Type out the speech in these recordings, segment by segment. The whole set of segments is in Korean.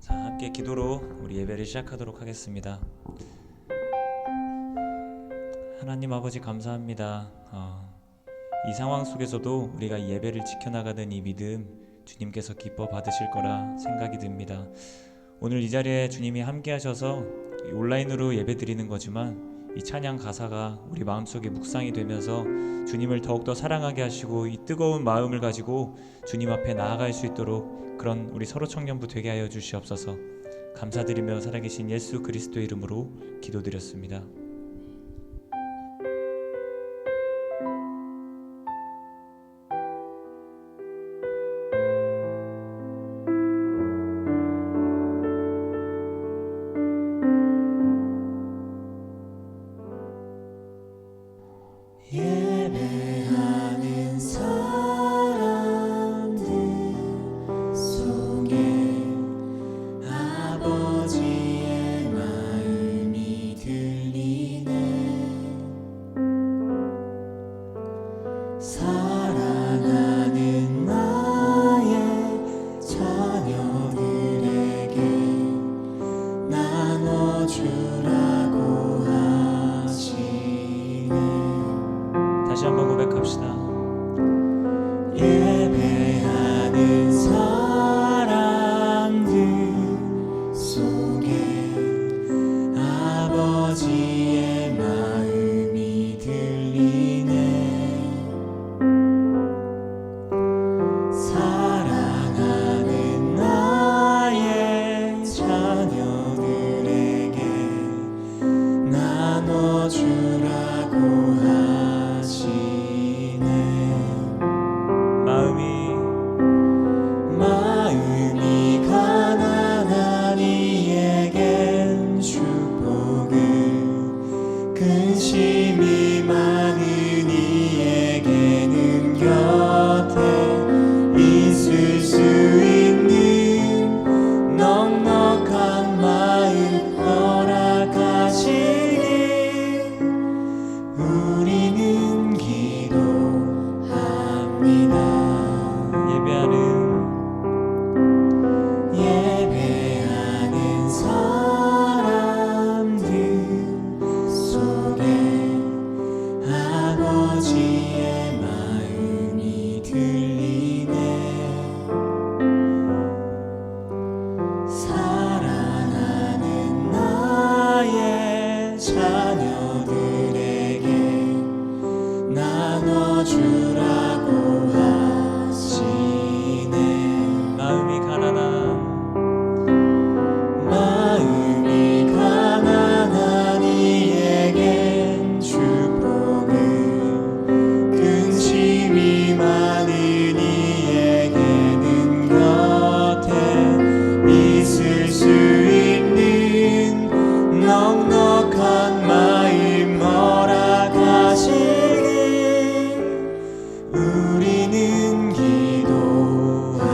함께 기도로 우리 예배를 시작하도록 하겠습니다. 하나님 아버지 감사합니다. 이 상황 속에서도 우리가 예배를 지켜나가는 이 믿음 주님께서 기뻐 받으실 거라 생각이 듭니다. 오늘 이 자리에 주님이 함께 하셔서 온라인으로 예배 드리는 거지만 이 찬양 가사가 우리 마음속에 묵상이 되면서 주님을 더욱더 사랑하게 하시고 이 뜨거운 마음을 가지고 주님 앞에 나아갈 수 있도록 그런 우리 서로 청년부 되게 하여 주시옵소서. 감사드리며 살아계신 예수 그리스도의 이름으로 기도드렸습니다. 예배하는 사람들 속에 아버지의 마음이 들리네. 사랑하는 나의 자녀들에게 나눠주라고 하시네. 다시 한번 고백합시다. 예배하는 사람들 속에 아버지의 마음이 들리네. 사랑하는 나의 자녀들에게 나눠주라고 하시네. 마음이 가난한 이에겐 축복을, 근심이 많은 이에게는 곁에 있을 수 있는 넉넉한 마음 허락하시니 우리는 기도합니다. 예배하는 사람들 속에 아버지의 마음이 들리네. 사랑하는 나의 자녀들에게 나눠주라고 하시네. 마음이 가난한 이에겐 축복을, 근심이 많은 이에게는 곁에 있을 수 있는 넉넉한 마음 허락하시니 우리는 기도합니다.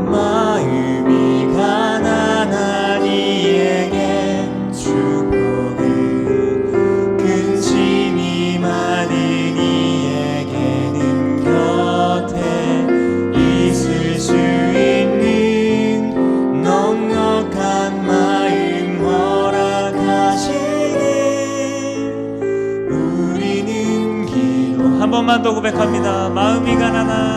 마음이 가난한 이에겐 축복을, 근심이 많은 이에게는 곁에 있을 수 있는 넉넉한 마음 허락하시니 우리는 기도. 한 번만 더 고백합니다. 마음이 가난한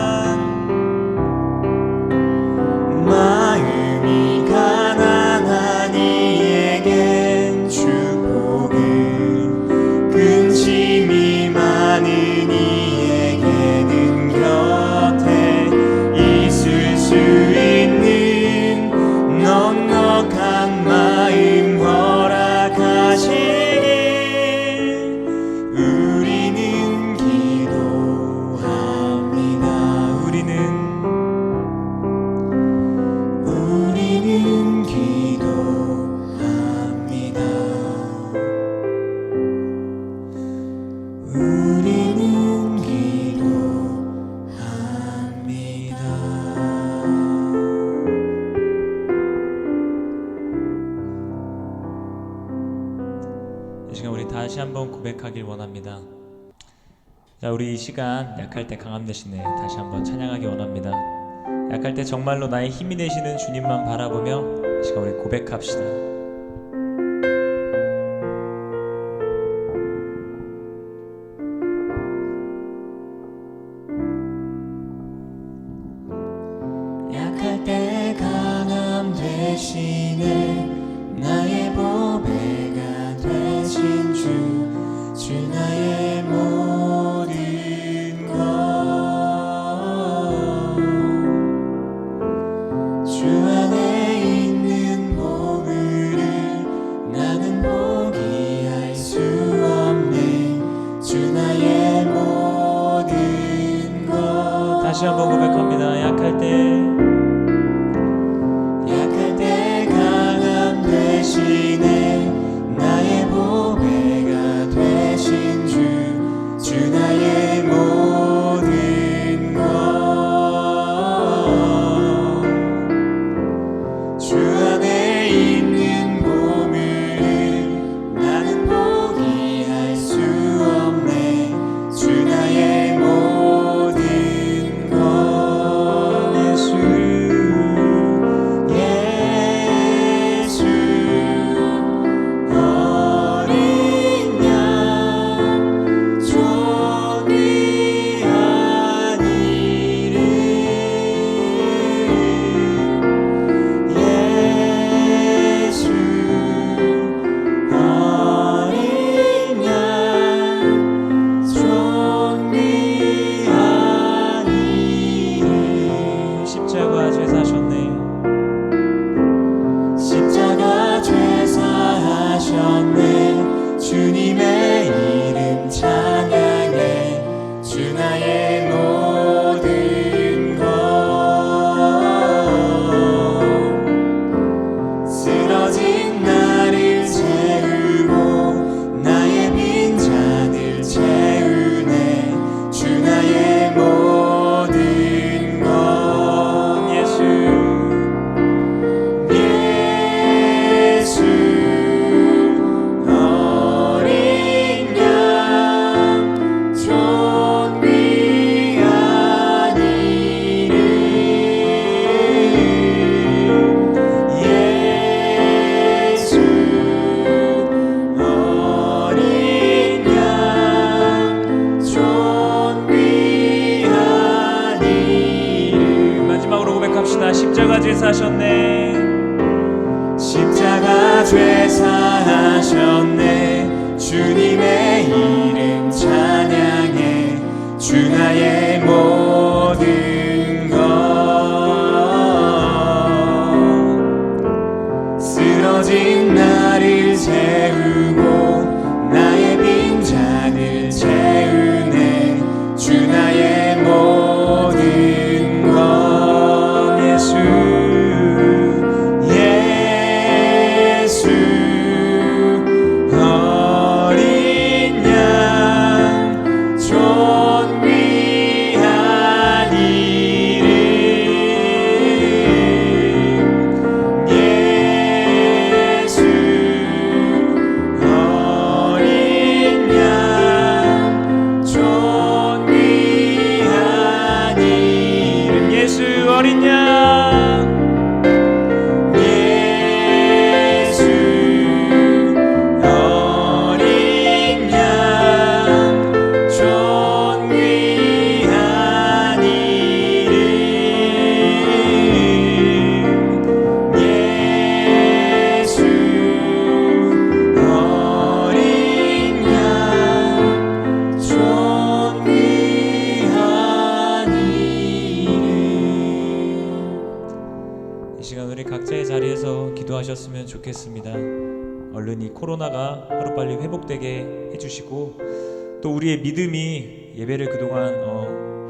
이에겐 축복을, 근심이 많은 이에게는 곁에 원합니다. 자, 우리 이 시간 약할 때 강함 되시네 다시 한번 찬양하기 원합니다. 약할 때 정말로 나의 힘이 되시는 주님만 바라보며 이 시간 우리 고백합시다. 약할 때 강함 되시네 나의 보배가 되신 주 나의 모든 것 주 안에 있는 보물을 나는 포기할 수 없네 주 나의 모든 것 다시 한번 고백합니다. 약할 때 대신에 나의 보배가 되신 주 나의 모든 것 주 안에 있는 보물을 나는 포기할 수 없네 주 나의 모든 것 예수 어린 양 존귀한 이름 예수 어린 양 존귀한 이름 십자가 죄사하셨네. 십자가 죄사하셨네 주님의 이름 찬양해 주 나의 모든 것 쓰러진 나를 채우고 나의 빈잔을 채우네 주 나의 모든 것 예수 어린 양 존귀한 이름 예수 어린 양 존귀한 이름 마지막으로 고백합시다. 십자가 죄사하셨네. 십자가 죄사하셨네 주님의 이름 찬양해 주 나의 모든 것 쓰러진 나를 채우고 나의 빈잔을 채우네 주 나의 모든 것 예수 어린 양 존귀한 이름 예수 어린 양 존귀한 이름 예수 어린 양 기도하셨으면 좋겠습니다. 얼른 이 코로나가 하루빨리 회복되게 해주시고 또 우리의 믿음이 예배를 그동안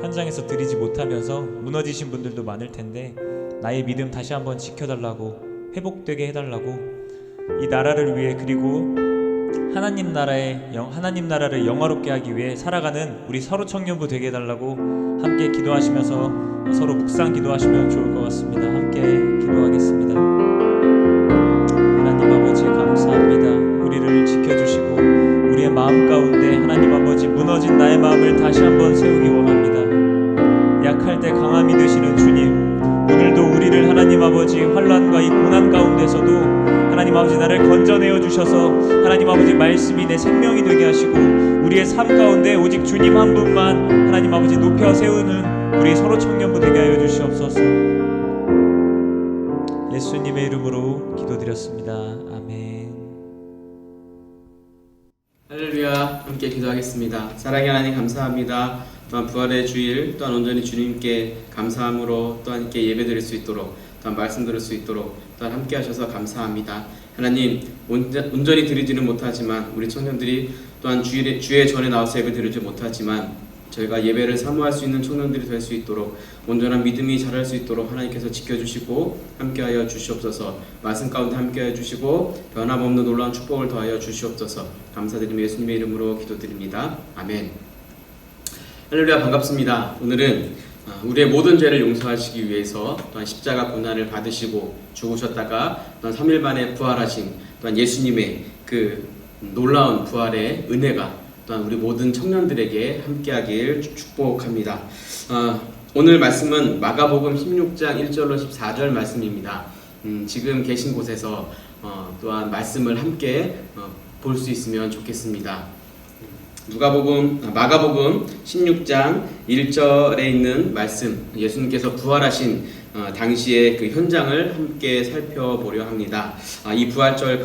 현장에서 드리지 못하면서 무너지신 분들도 많을 텐데 나의 믿음 다시 한번 지켜달라고 회복되게 해달라고 이 나라를 위해 그리고 하나님 나라를 영화롭게 하기 위해 살아가는 우리 서로 청년부 되게 해달라고 함께 기도하시면서 서로 묵상 기도하시면 좋을 것 같습니다. 함께 기도하겠습니다. 하나님 아버지 감사합니다. 우리를 지켜주시고 우리의 마음 가운데 하나님 무너진 나의 마음을 다시 한번 세우기 원합니다. 약할 때 강함이 되시는 주님, 오늘도 우리를 하나님 아버지 환난과 이 고난 가운데서도 하나님 아버지 나를 건져내어 주셔서 하나님 아버지 말씀이 내 생명이 되게 하시고 우리의 삶 가운데 오직 주님 한 분만 하나님 아버지 높여 세우는 우리 서로 청년부 되게 하여 주시옵소서. 예수님의 이름으로 기도드렸습니다. 아멘. 할렐루야. 함께 기도하겠습니다. 사랑의 하나님 감사합니다. 또한 부활의 주일 또한 온전히 주님께 감사함으로 또한 함께 예배드릴 수 있도록 또한 말씀 들을 수 있도록 또한 함께 하셔서 감사합니다. 하나님 온전히 드리지는 못하지만 우리 청년들이 또한 주에 전에 나와서 예배 드리지 못하지만 저희가 예배를 사모할 수 있는 청년들이 될 수 있도록 온전한 믿음이 자랄 수 있도록 하나님께서 지켜주시고 함께하여 주시옵소서. 말씀 가운데 함께하여 주시고 변함없는 놀라운 축복을 더하여 주시옵소서. 감사드리며 예수님의 이름으로 기도드립니다. 아멘. 할렐루야. 반갑습니다. 오늘은 우리의 모든 죄를 용서하시기 위해서 또한 십자가 고난을 받으시고 죽으셨다가 또한 3일 만에 부활하신 또한 예수님의 그 놀라운 부활의 은혜가 또한 우리 모든 청년들에게 함께하길 축복합니다. 오늘 말씀은 마가복음 16장 1절로 14절 말씀입니다. 지금 계신 곳에서 또한 말씀을 함께 볼 수 있으면 좋겠습니다. 마가복음 16장 1절에 있는 말씀, 예수님께서 부활하신 당시의 그 현장을 함께 살펴보려 합니다. 이 부활주일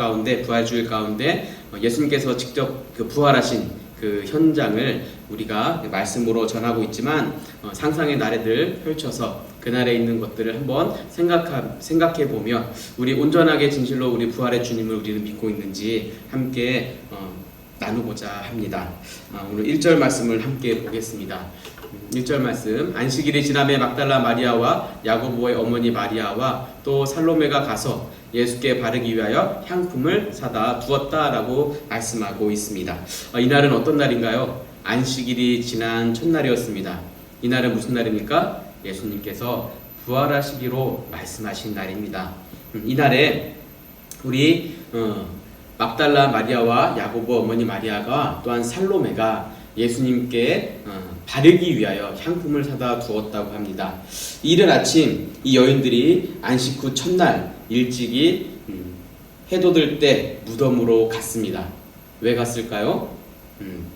가운데 예수님께서 직접 그 부활하신 그 현장을 우리가 말씀으로 전하고 있지만 상상의 나래들 펼쳐서 그날에 있는 것들을 한번 생각해 보며 우리 온전하게 진실로 우리 부활의 주님을 우리는 믿고 있는지 함께 나누고자 합니다. 오늘 1절 말씀을 함께 보겠습니다. 1절 말씀, 안식일이 지남에 막달라 마리아와 야고보의 어머니 마리아와 또 살로메가 가서 예수께 바르기 위하여 향품을 사다 두었다라고 말씀하고 있습니다. 이날은 어떤 날인가요? 안식일이 지난 첫날이었습니다. 이날은 무슨 날입니까? 예수님께서 부활하시기로 말씀하신 날입니다. 이날에 우리 막달라 마리아와 야고보 어머니 마리아가 또한 살로메가 예수님께 바르기 위하여 향품을 사다 두었다고 합니다. 이른 아침 이 여인들이 안식 후 첫날 일찍이 해돋을 때 무덤으로 갔습니다. 왜 갔을까요?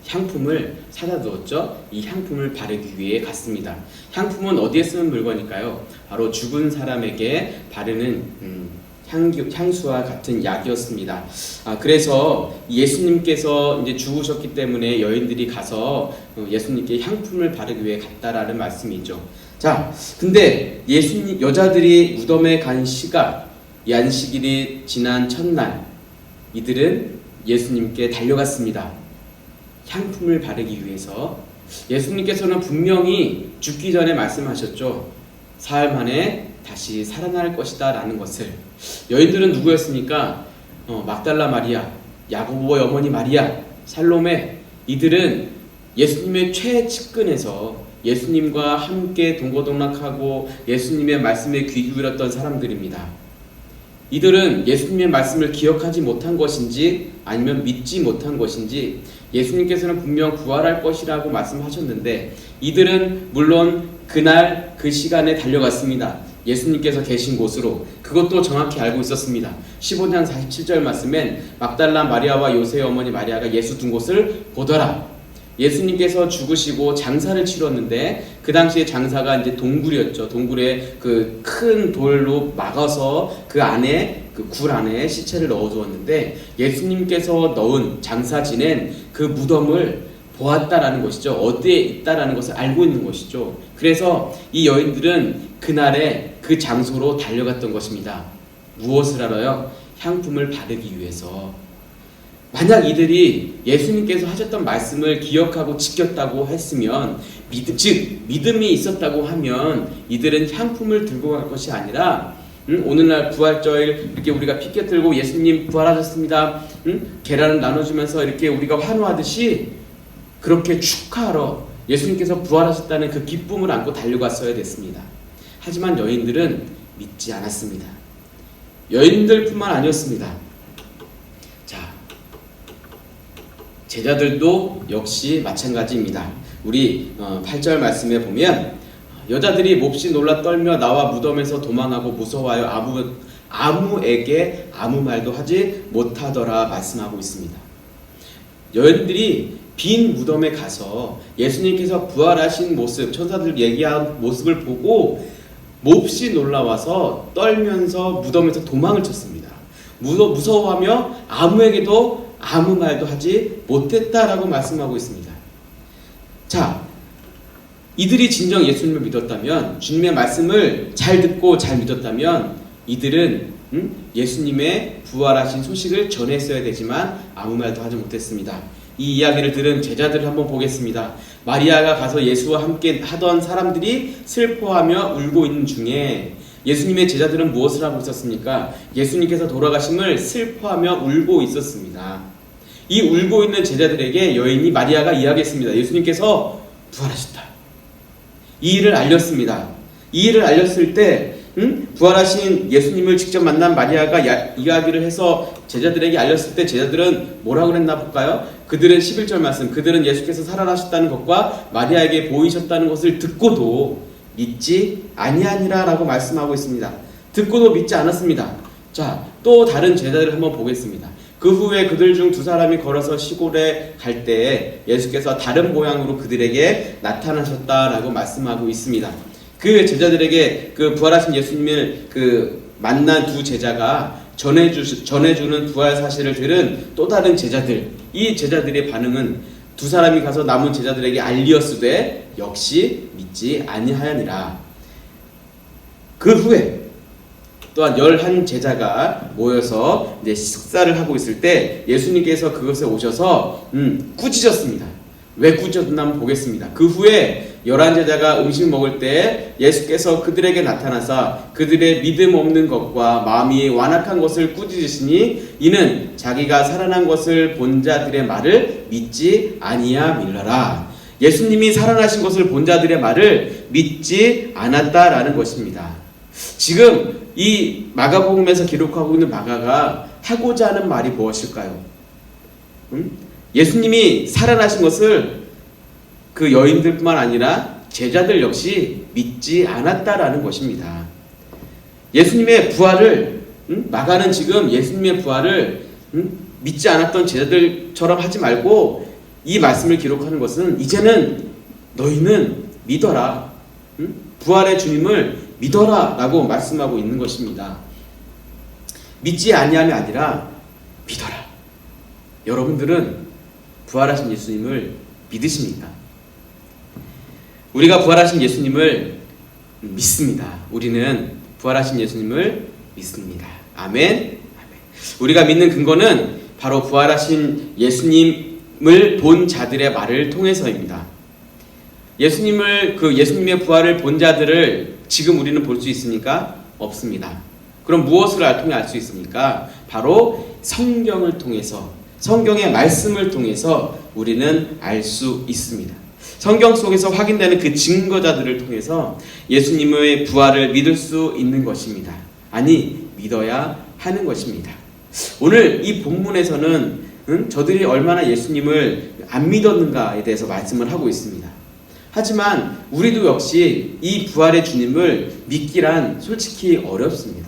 향품을 사다 두었죠. 이 향품을 바르기 위해 갔습니다. 향품은 어디에 쓰는 물건일까요? 바로 죽은 사람에게 바르는 향수와 같은 약이었습니다. 그래서 예수님께서 이제 죽으셨기 때문에 여인들이 가서 예수님께 향품을 바르기 위해 갔다라는 말씀이죠. 자, 근데 여자들이 무덤에 간 시각, 안식일이 지난 첫날, 이들은 예수님께 달려갔습니다. 향품을 바르기 위해서. 예수님께서는 분명히 죽기 전에 말씀하셨죠. 사흘 만에 다시 살아날 것이다 라는 것을. 여인들은 누구였습니까? 막달라 마리아, 야고보의 어머니 마리아, 살로메. 이들은 예수님의 최측근에서 예수님과 함께 동고동락하고 예수님의 말씀에 귀 기울였던 사람들입니다. 이들은 예수님의 말씀을 기억하지 못한 것인지 아니면 믿지 못한 것인지 예수님께서는 분명 부활할 것이라고 말씀하셨는데 이들은 물론 그날 그 시간에 달려갔습니다. 예수님께서 계신 곳으로. 그것도 정확히 알고 있었습니다. 15장 47절 말씀엔 막달라 마리아와 요새의 어머니 마리아가 예수 둔 곳을 보더라. 예수님께서 죽으시고 장사를 치렀는데 그 당시에 장사가 이제 동굴이었죠. 동굴에 그 큰 돌로 막아서 그 안에 그 굴 안에 시체를 넣어두었는데 예수님께서 넣은 장사 지낸 그 무덤을 보았다라는 것이죠. 어디에 있다라는 것을 알고 있는 것이죠. 그래서 이 여인들은 그날에 그 장소로 달려갔던 것입니다. 무엇을 하러요? 향품을 바르기 위해서. 만약 이들이 예수님께서 하셨던 말씀을 기억하고 지켰다고 했으면 믿음이 있었다고 하면 이들은 향품을 들고 갈 것이 아니라 오늘날 부활절 이렇게 우리가 피켓 들고 예수님 부활하셨습니다. 계란을 나눠주면서 이렇게 우리가 환호하듯이 그렇게 축하하러 예수님께서 부활하셨다는 그 기쁨을 안고 달려갔어야 됐습니다. 하지만 여인들은 믿지 않았습니다. 여인들뿐만 아니었습니다. 자, 제자들도 역시 마찬가지입니다. 우리 8절 말씀에 보면 여자들이 몹시 놀라 떨며 나와 무덤에서 도망하고 무서워하여 아무에게 아무 말도 하지 못하더라 말씀하고 있습니다. 여인들이 빈 무덤에 가서 예수님께서 부활하신 모습, 천사들 얘기한 모습을 보고 몹시 놀라워서 떨면서 무덤에서 도망을 쳤습니다. 무서워하며 아무에게도 아무 말도 하지 못했다라고 말씀하고 있습니다. 자, 이들이 진정 예수님을 믿었다면, 주님의 말씀을 잘 듣고 잘 믿었다면 이들은 예수님의 부활하신 소식을 전했어야 되지만 아무 말도 하지 못했습니다. 이 이야기를 들은 제자들을 한번 보겠습니다. 마리아가 가서 예수와 함께 하던 사람들이 슬퍼하며 울고 있는 중에 예수님의 제자들은 무엇을 하고 있었습니까? 예수님께서 돌아가심을 슬퍼하며 울고 있었습니다. 이 울고 있는 제자들에게 여인이 마리아가 이야기했습니다. 예수님께서 부활하셨다. 이 일을 알렸습니다. 이 일을 알렸을 때 부활하신 예수님을 직접 만난 마리아가 이야기를 해서 제자들에게 알렸을 때 제자들은 뭐라고 그랬나 볼까요? 그들은 11절 말씀, 그들은 예수께서 살아나셨다는 것과 마리아에게 보이셨다는 것을 듣고도 믿지 아니하니라 라고 말씀하고 있습니다. 듣고도 믿지 않았습니다. 자, 또 다른 제자들을 한번 보겠습니다. 그 후에 그들 중 두 사람이 걸어서 시골에 갈 때에 예수께서 다른 모양으로 그들에게 나타나셨다라고 말씀하고 있습니다. 그 제자들에게 그 부활하신 예수님을 만난 두 제자가 전해주는 부활 사실을 들은 또 다른 제자들, 이 제자들의 반응은 두 사람이 가서 남은 제자들에게 알리었으되 역시 믿지 아니하였니라. 그 후에 또한 11제자가 모여서 이제 식사를 하고 있을 때 예수님께서 그것에 오셔서 꾸짖었습니다. 왜 꾸짖었나 한번 보겠습니다. 그 후에 11제자가 음식 먹을 때 예수께서 그들에게 나타나사 그들의 믿음 없는 것과 마음이 완악한 것을 꾸짖으시니 이는 자기가 살아난 것을 본 자들의 말을 믿지 아니함이러라. 예수님이 살아나신 것을 본 자들의 말을 믿지 않았다라는 것입니다. 지금 이 마가복음에서 기록하고 있는 마가가 하고자 하는 말이 무엇일까요? 예수님이 살아나신 것을 그 여인들뿐만 아니라 제자들 역시 믿지 않았다라는 것입니다. 예수님의 부활을 마가는 지금 예수님의 부활을 믿지 않았던 제자들처럼 하지 말고 이 말씀을 기록하는 것은 이제는 너희는 믿어라. 부활의 주님을 믿어라 라고 말씀하고 있는 것입니다. 믿지 아니함이 아니라 믿어라. 여러분들은 부활하신 예수님을 믿으십니까? 우리가 부활하신 예수님을 믿습니다. 우리는 부활하신 예수님을 믿습니다. 아멘. 아멘. 우리가 믿는 근거는 바로 부활하신 예수님을 본 자들의 말을 통해서입니다. 예수님의 부활을 본 자들을 지금 우리는 볼 수 있습니까? 없습니다. 그럼 무엇을 통해 알 수 있습니까? 바로 성경을 통해서, 성경의 말씀을 통해서 우리는 알 수 있습니다. 성경 속에서 확인되는 그 증거자들을 통해서 예수님의 부활을 믿을 수 있는 것입니다. 아니, 믿어야 하는 것입니다. 오늘 이 본문에서는 저들이 얼마나 예수님을 안 믿었는가에 대해서 말씀을 하고 있습니다. 하지만 우리도 역시 이 부활의 주님을 믿기란 솔직히 어렵습니다.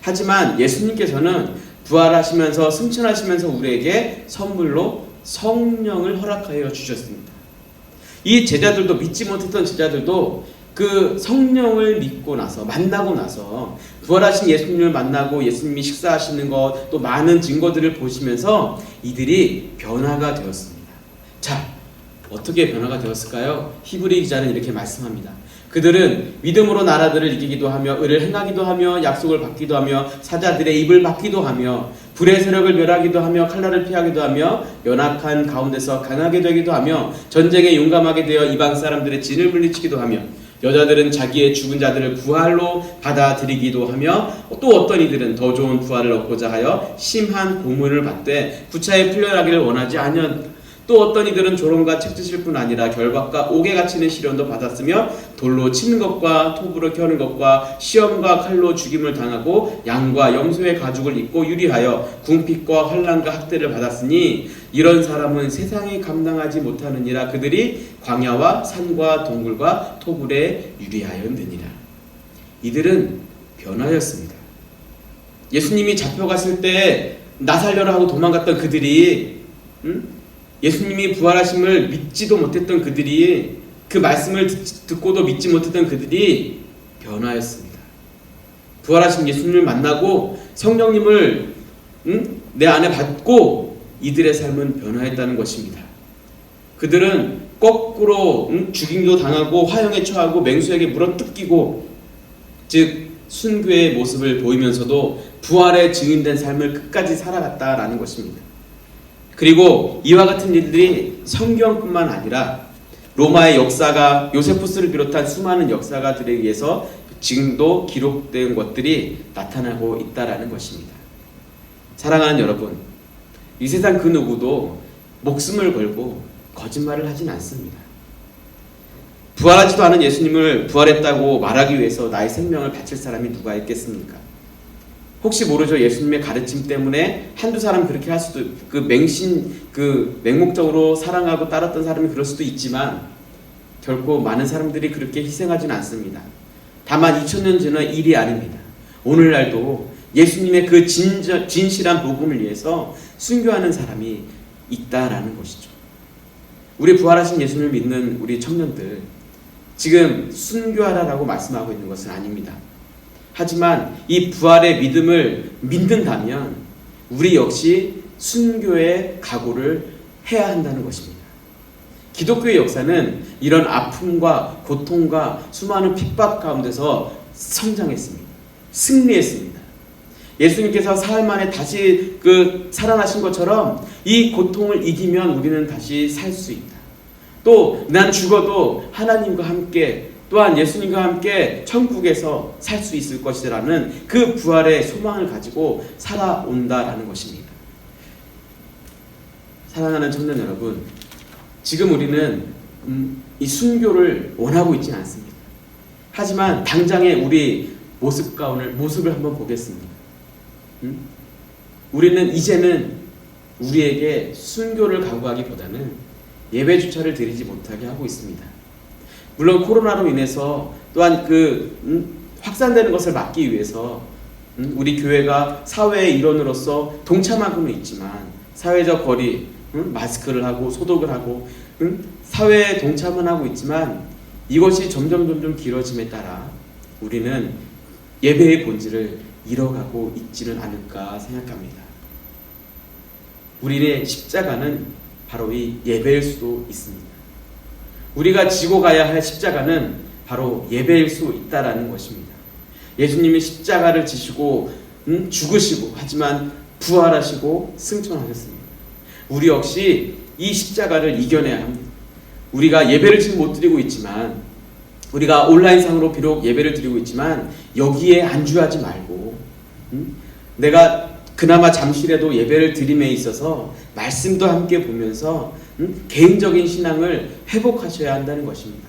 하지만 예수님께서는 부활하시면서 승천하시면서 우리에게 선물로 성령을 허락하여 주셨습니다. 이 제자들도, 믿지 못했던 제자들도 그 성령을 믿고 나서, 만나고 나서 부활하신 예수님을 만나고 예수님이 식사하시는 것, 또 많은 증거들을 보시면서 이들이 변화가 되었습니다. 자, 어떻게 변화가 되었을까요? 히브리 기자는 이렇게 말씀합니다. 그들은 믿음으로 나라들을 이기기도 하며 의를 행하기도 하며 약속을 받기도 하며 사자들의 입을 막기도 하며 불의 세력을 멸하기도 하며 칼날을 피하기도 하며 연약한 가운데서 강하게 되기도 하며 전쟁에 용감하게 되어 이방 사람들의 진을 물리치기도 하며 여자들은 자기의 죽은 자들을 부활로 받아들이기도 하며 또 어떤 이들은 더 좋은 부활을 얻고자 하여 심한 고문을 받되 구차히 풀려나기를 원하지 또 어떤 이들은 조롱과 책짓일 뿐 아니라 결박과 옥에 갇히는 시련도 받았으며 돌로 치는 것과 톱으로 켜는 것과 시험과 칼로 죽임을 당하고 양과 염소의 가죽을 입고 유리하여 궁핍과 환난과 학대를 받았으니 이런 사람은 세상이 감당하지 못하느니라. 그들이 광야와 산과 동굴과 토굴에 유리하였느니라. 이들은 변하였습니다. 예수님이 잡혀갔을 때 나 살려라 하고 도망갔던 그들이, 예수님이 부활하심을 믿지도 못했던 그들이, 그 말씀을 듣고도 믿지 못했던 그들이 변화했습니다. 부활하신 예수님을 만나고 성령님을 내 안에 받고 이들의 삶은 변화했다는 것입니다. 그들은 거꾸로 죽임도 당하고 화형에 처하고 맹수에게 물어뜯기고, 즉 순교의 모습을 보이면서도 부활의 증인된 삶을 끝까지 살아갔다라는 것입니다. 그리고 이와 같은 일들이 성경뿐만 아니라 로마의 역사가, 요세푸스를 비롯한 수많은 역사가들에 의해서 지금도 기록된 것들이 나타나고 있다라는 것입니다. 사랑하는 여러분, 이 세상 그 누구도 목숨을 걸고 거짓말을 하진 않습니다. 부활하지도 않은 예수님을 부활했다고 말하기 위해서 나의 생명을 바칠 사람이 누가 있겠습니까? 혹시 모르죠. 예수님의 가르침 때문에 한두 사람 그렇게 할 수도, 맹목적으로 사랑하고 따랐던 사람이 그럴 수도 있지만 결코 많은 사람들이 그렇게 희생하진 않습니다. 다만 2000년 전의 일이 아닙니다. 오늘날도 예수님의 그 진실한 복음을 위해서 순교하는 사람이 있다라는 것이죠. 우리 부활하신 예수님을 믿는 우리 청년들, 지금 순교하라라고 말씀하고 있는 것은 아닙니다. 하지만 이 부활의 믿음을 믿는다면 우리 역시 순교의 각오를 해야 한다는 것입니다. 기독교의 역사는 이런 아픔과 고통과 수많은 핍박 가운데서 성장했습니다. 승리했습니다. 예수님께서 사흘 만에 다시 살아나신 것처럼 이 고통을 이기면 우리는 다시 살 수 있다. 또 난 죽어도 하나님과 함께, 또한 예수님과 함께 천국에서 살 수 있을 것이라는 그 부활의 소망을 가지고 살아온다라는 것입니다. 사랑하는 청년 여러분, 지금 우리는 이 순교를 원하고 있지는 않습니다. 하지만 당장의 우리 모습을 한번 보겠습니다. 우리는 이제는 우리에게 순교를 각오하기보다는 예배주차를 드리지 못하게 하고 있습니다. 물론 코로나로 인해서 또한 확산되는 것을 막기 위해서 우리 교회가 사회의 일원으로서 동참하고는 있지만 사회적 거리, 마스크를 하고 소독을 하고 사회에 동참은 하고 있지만 이것이 점점 길어짐에 따라 우리는 예배의 본질을 잃어가고 있지는 않을까 생각합니다. 우리의 십자가는 바로 이 예배일 수도 있습니다. 우리가 지고 가야 할 십자가는 바로 예배일 수 있다라는 것입니다. 예수님이 십자가를 지시고 죽으시고 하지만 부활하시고 승천하셨습니다. 우리 역시 이 십자가를 이겨내야 합니다. 우리가 예배를 지금 못 드리고 있지만, 우리가 온라인상으로 비록 예배를 드리고 있지만 여기에 안주하지 말고 내가 그나마 잠시라도 예배를 드림에 있어서 말씀도 함께 보면서 개인적인 신앙을 회복하셔야 한다는 것입니다.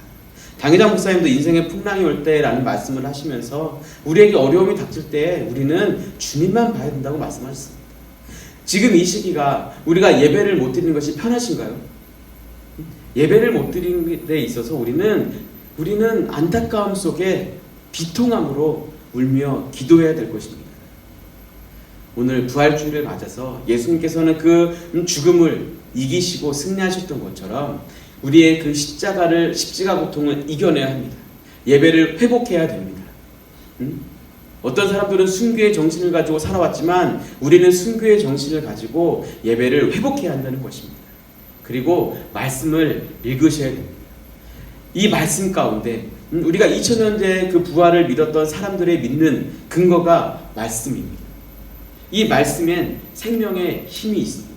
당회장 목사님도 인생의 풍랑이 올 때라는 말씀을 하시면서 우리에게 어려움이 닥칠 때 우리는 주님만 봐야 된다고 말씀하셨습니다. 지금 이 시기가 우리가 예배를 못 드리는 것이 편하신가요? 예배를 못 드리는 데 있어서 우리는 안타까움 속에 비통함으로 울며 기도해야 될 것입니다. 오늘 부활주일을 맞아서 예수님께서는 그 죽음을 이기시고 승리하셨던 것처럼 우리의 그 십자가 고통을 이겨내야 합니다. 예배를 회복해야 됩니다. 어떤 사람들은 순교의 정신을 가지고 살아왔지만 우리는 순교의 정신을 가지고 예배를 회복해야 한다는 것입니다. 그리고 말씀을 읽으셔야 됩니다. 이 말씀 가운데 우리가 2000년대 그 부활을 믿었던 사람들의 믿는 근거가 말씀입니다. 이 말씀엔 생명의 힘이 있습니다.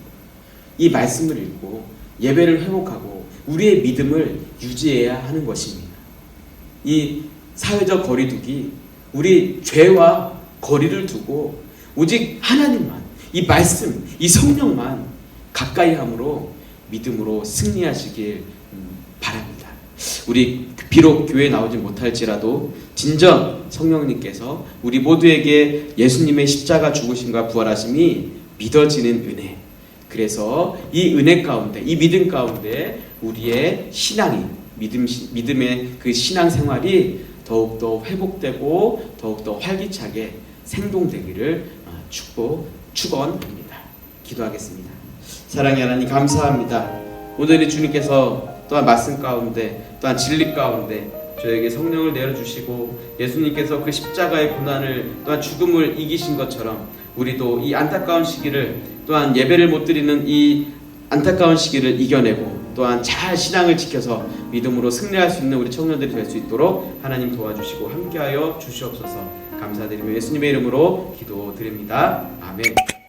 이 말씀을 읽고 예배를 회복하고 우리의 믿음을 유지해야 하는 것입니다. 이 사회적 거리두기, 우리 죄와 거리를 두고 오직 하나님만, 이 말씀, 이 성령만 가까이 함으로 믿음으로 승리하시길 바랍니다. 우리 비록 교회에 나오지 못할지라도 진정 성령님께서 우리 모두에게 예수님의 십자가 죽으심과 부활하심이 믿어지는 은혜, 그래서 이 은혜 가운데, 이 믿음 가운데 우리의 신앙이, 믿음의 그 신앙 생활이 더욱더 회복되고 더욱더 활기차게 생동되기를 축원합니다. 기도하겠습니다. 사랑의 하나님, 감사합니다. 오늘 주님께서 또한 말씀 가운데, 또한 진리 가운데 저에게 성령을 내려주시고 예수님께서 그 십자가의 고난을, 또한 죽음을 이기신 것처럼 우리도 이 안타까운 시기를, 또한 예배를 못 드리는 이 안타까운 시기를 이겨내고 또한 잘 신앙을 지켜서 믿음으로 승리할 수 있는 우리 청년들이 될 수 있도록 하나님 도와주시고 함께하여 주시옵소서. 감사드리며 예수님의 이름으로 기도드립니다. 아멘.